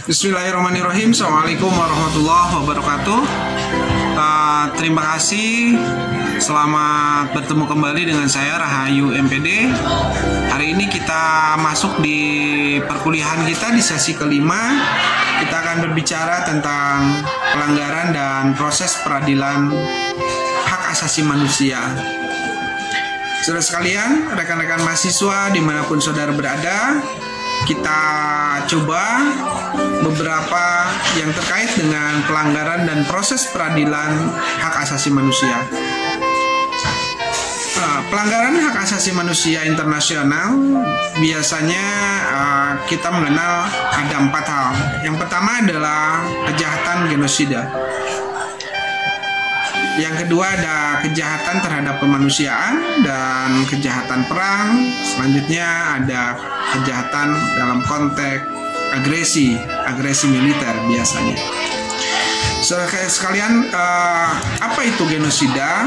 Bismillahirrahmanirrahim. Assalamualaikum warahmatullahi wabarakatuh. Terima kasih. Selamat bertemu kembali dengan saya Rahayu MPD. Hari ini kita masuk di perkuliahan kita di sesi kelima. Kita akan berbicara tentang pelanggaran dan proses peradilan hak asasi manusia. Saudara sekalian, rekan-rekan mahasiswa dimanapun saudara berada, kita coba beberapa yang terkait dengan pelanggaran dan proses peradilan hak asasi manusia. Pelanggaran hak asasi manusia internasional biasanya kita mengenal ada 4 hal. Yang pertama adalah kejahatan genosida. Yang kedua ada kejahatan terhadap kemanusiaan dan kejahatan perang. Selanjutnya ada kejahatan dalam konteks agresi militer biasanya. Saudara sekalian, apa itu genosida?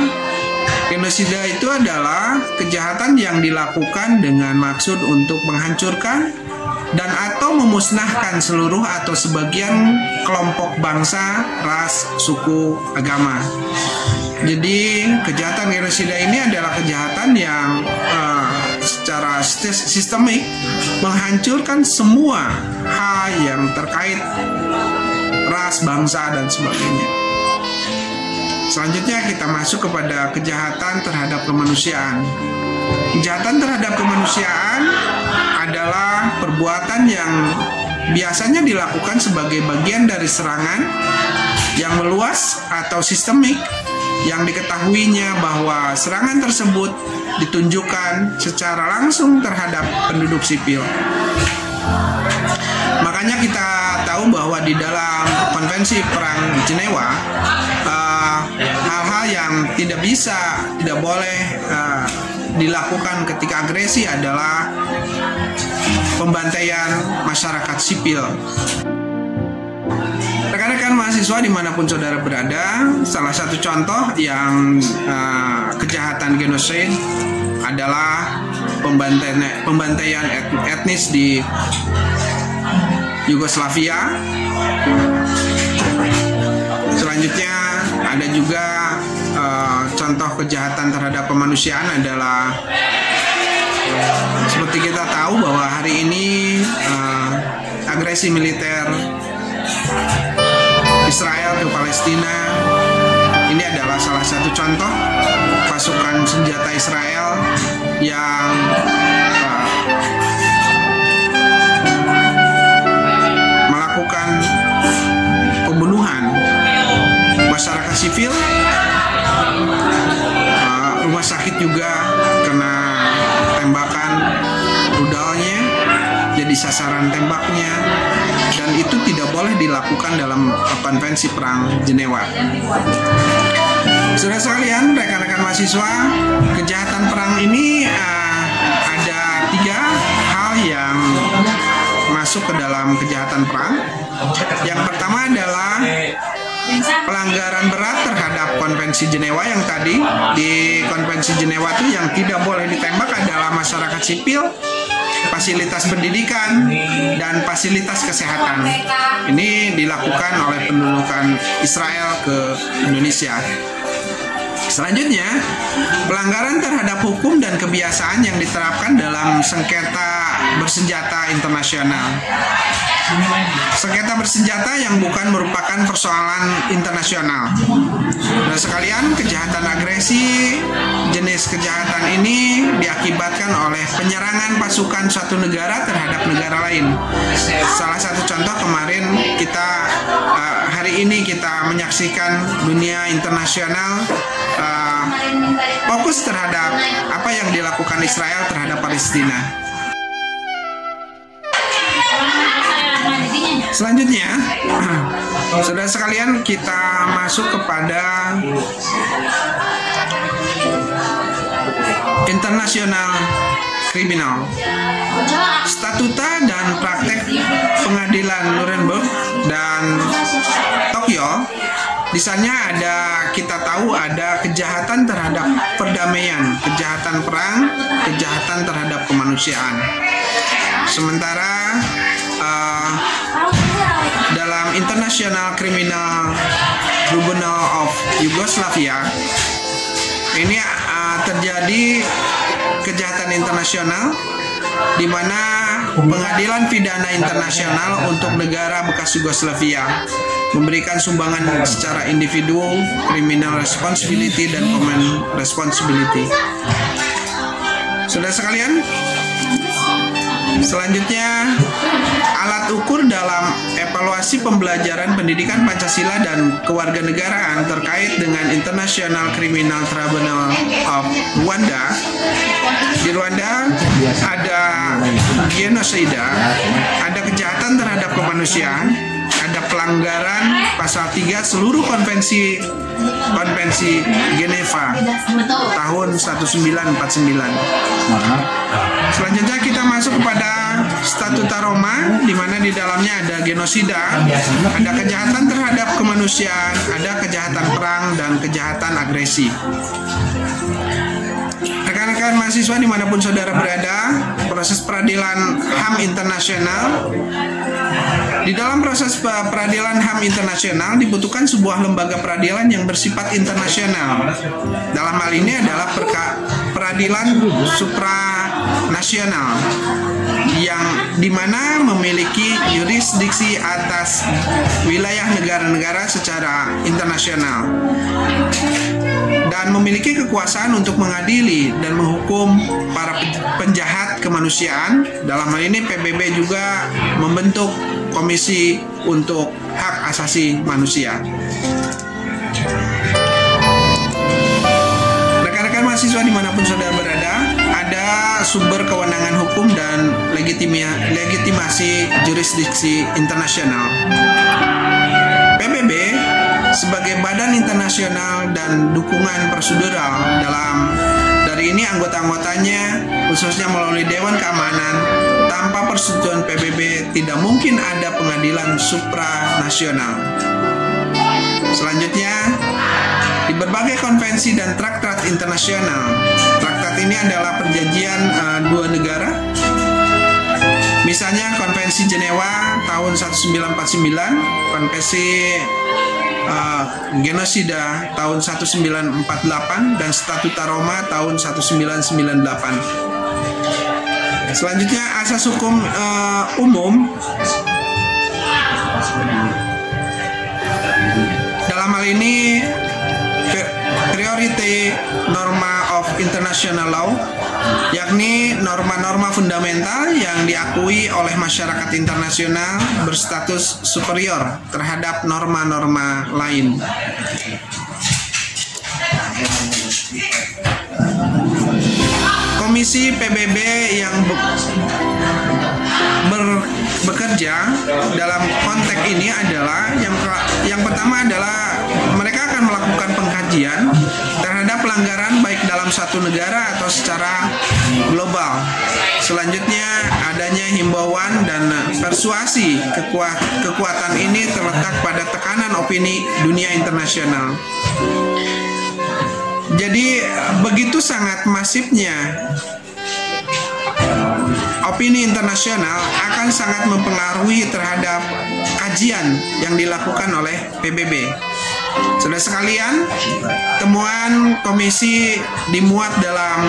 Genosida itu adalah kejahatan yang dilakukan dengan maksud untuk menghancurkan dan atau memusnahkan seluruh atau sebagian kelompok bangsa, ras, suku, agama. Jadi kejahatan genosida ini adalah kejahatan yang secara sistemik menghancurkan semua hal yang terkait ras, bangsa, dan sebagainya. Selanjutnya kita masuk kepada kejahatan terhadap kemanusiaan. Kejahatan terhadap kemanusiaan adalah perbuatan yang biasanya dilakukan sebagai bagian dari serangan yang meluas atau sistemik yang diketahuinya bahwa serangan tersebut ditunjukkan secara langsung terhadap penduduk sipil. Makanya kita tahu bahwa di dalam Konvensi Perang Jenewa, hal-hal yang tidak boleh dilakukan ketika agresi adalah pembantaian masyarakat sipil. Rekan-rekan mahasiswa dimanapun saudara berada, salah satu contoh yang kejahatan genosid adalah pembantaian etnis di Yugoslavia. Selanjutnya ada juga contoh kejahatan terhadap kemanusiaan adalah seperti kita tahu bahwa hari ini agresi militer Israel ke Palestina ini adalah salah satu contoh pasukan senjata Israel yang melakukan pembunuhan masyarakat sipil. Rumah sakit juga kena tembakan rudalnya, jadi sasaran tembaknya, dan itu tidak boleh dilakukan dalam Konvensi Perang Jenewa. Saudara sekalian, rekan-rekan mahasiswa, kejahatan perang ini ada 3 hal yang masuk ke dalam kejahatan perang. Yang pertama adalah pelanggaran berat terhadap Konvensi Jenewa yang tadi. Di Konvensi Jenewa itu yang tidak boleh ditembak adalah masyarakat sipil, fasilitas pendidikan, dan fasilitas kesehatan. Ini dilakukan oleh pendudukan Israel ke Indonesia. Selanjutnya, pelanggaran terhadap hukum dan kebiasaan yang diterapkan dalam sengketa bersenjata internasional. Sengketa bersenjata yang bukan merupakan persoalan internasional. Nah, sekalian, kejahatan agresi jenis kejahatan ini diakibatkan oleh penyerangan pasukan suatu negara terhadap negara lain. Salah satu contoh kemarin hari ini kita menyaksikan dunia internasional fokus terhadap apa yang dilakukan Israel terhadap Palestina. Selanjutnya, saudara sekalian, kita masuk kepada internasional kriminal. Statuta dan praktek pengadilan Nuremberg dan Tokyo, di sana kita tahu ada kejahatan terhadap perdamaian, kejahatan perang, kejahatan terhadap kemanusiaan. Sementara International Criminal Tribunal of Yugoslavia. Ini terjadi kejahatan internasional di mana Pengadilan Pidana Internasional untuk negara bekas Yugoslavia memberikan sumbangan secara individu, criminal responsibility dan common responsibility. Saudara sekalian, selanjutnya alat ukur dalam evaluasi pembelajaran pendidikan Pancasila dan kewarganegaraan terkait dengan International Criminal Tribunal of Rwanda. Di Rwanda ada genosida, ada kejahatan terhadap kemanusiaan, ada pelanggaran pasal 3 seluruh konvensi Geneva tahun 1949. Selanjutnya kita masuk kepada Statuta Roma, di mana di dalamnya ada genosida, ada kejahatan terhadap kemanusiaan, ada kejahatan perang dan kejahatan agresi. Rekan-rekan mahasiswa dimanapun saudara berada, proses peradilan HAM internasional. Di dalam proses peradilan HAM internasional dibutuhkan sebuah lembaga peradilan yang bersifat internasional. Dalam hal ini adalah peradilan supranasional yang dimana memiliki yurisdiksi atas wilayah negara-negara secara internasional dan memiliki kekuasaan untuk mengadili dan menghukum para penjahat kemanusiaan. Dalam hal ini PBB juga membentuk Komisi untuk Hak Asasi Manusia. Rekan-rekan mahasiswa dimanapun saudara berada, ada sumber kewenangan hukum dan legitimasi jurisdiksi internasional. PBB sebagai badan internasional dan dukungan prosedural dari ini anggota-anggotanya khususnya melalui Dewan Keamanan. Tanpa persetujuan PBB tidak mungkin ada pengadilan supranasional. Selanjutnya, di berbagai konvensi dan traktat internasional. Traktat ini adalah perjanjian dua negara. Misalnya Konvensi Jenewa tahun 1949, Konvensi Genosida tahun 1948, dan Statuta Roma tahun 1998. Selanjutnya asas hukum umum. Dalam hal ini priority norma of international law, yakni norma-norma fundamental yang diakui oleh masyarakat internasional berstatus superior terhadap norma-norma lain. Komisi PBB yang bekerja dalam konteks ini adalah yang pertama adalah mereka akan melakukan pengkajian terhadap pelanggaran baik dalam satu negara atau secara global. Selanjutnya adanya himbauan dan persuasi. Kekuatan ini terletak pada tekanan opini dunia internasional. Jadi begitu sangat masifnya opini internasional akan sangat mempengaruhi terhadap kajian yang dilakukan oleh PBB. Saudara sekalian, temuan komisi dimuat dalam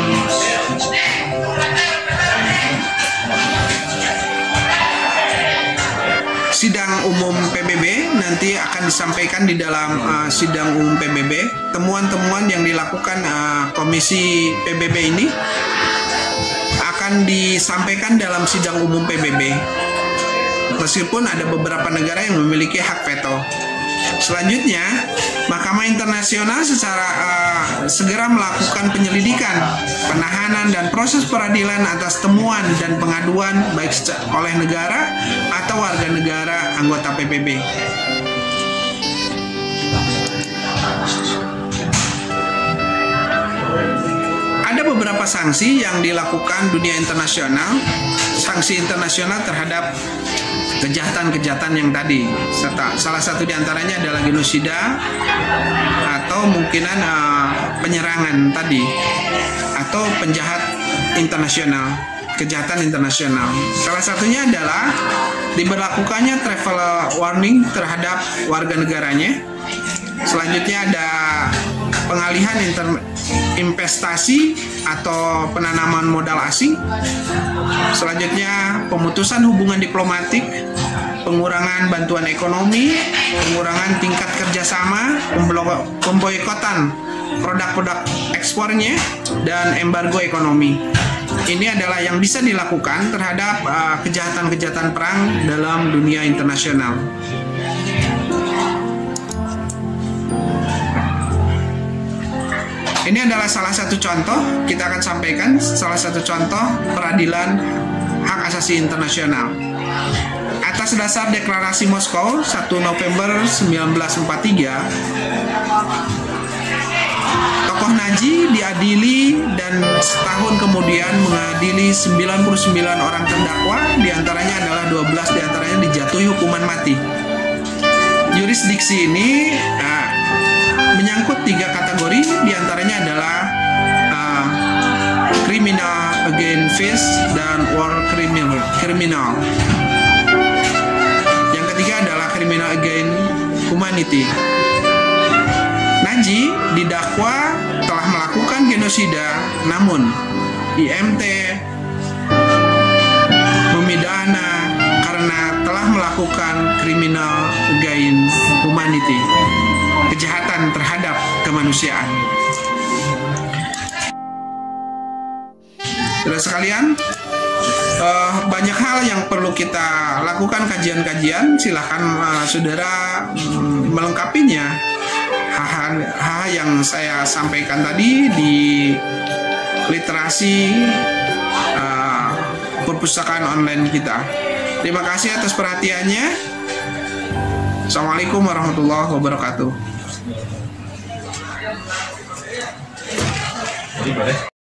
sidang umum PBB, nanti akan disampaikan di dalam sidang umum PBB. Temuan-temuan yang dilakukan komisi PBB ini akan disampaikan dalam sidang umum PBB, meskipun ada beberapa negara yang memiliki hak veto. Selanjutnya, Mahkamah Internasional secara segera melakukan penyelidikan, penahanan, dan proses peradilan atas temuan dan pengaduan baik oleh negara atau warga negara anggota PBB. Ada beberapa sanksi yang dilakukan dunia internasional, sanksi internasional terhadap kejahatan-kejahatan yang tadi. Salah satu diantaranya adalah genosida atau mungkinan penyerangan tadi atau penjahat internasional. kejahatan internasional. Salah satunya adalah diberlakukannya travel warning terhadap warga negaranya. Selanjutnya ada pengalihan investasi atau penanaman modal asing. Selanjutnya pemutusan hubungan diplomatik, pengurangan bantuan ekonomi, pengurangan tingkat kerjasama, pemboikotan produk-produk ekspornya, dan embargo ekonomi. Ini adalah yang bisa dilakukan terhadap kejahatan-kejahatan perang dalam dunia internasional. Ini adalah salah satu contoh, kita akan sampaikan salah satu contoh peradilan hak asasi internasional. Atas dasar Deklarasi Moskow 1 November 1943, tokoh Nazi diadili dan setahun kemudian mengadili 99 orang terdakwa, diantaranya adalah 12 diantaranya dijatuhi hukuman mati. Jurisdiksi ini menyangkut 3 kategori, diantaranya adalah criminal against peace dan war criminal. Yang ketiga adalah criminal against humanity. Nazi didakwa telah melakukan genosida, namun IMT memidana karena telah melakukan criminal against humanity, kejahatan terhadap kemanusiaan. Saudara sekalian, banyak hal yang perlu kita lakukan kajian-kajian. Silahkan saudara melengkapinya. Hal yang saya sampaikan tadi di literasi perpustakaan online kita. Terima kasih atas perhatiannya. Assalamualaikum warahmatullahi wabarakatuh.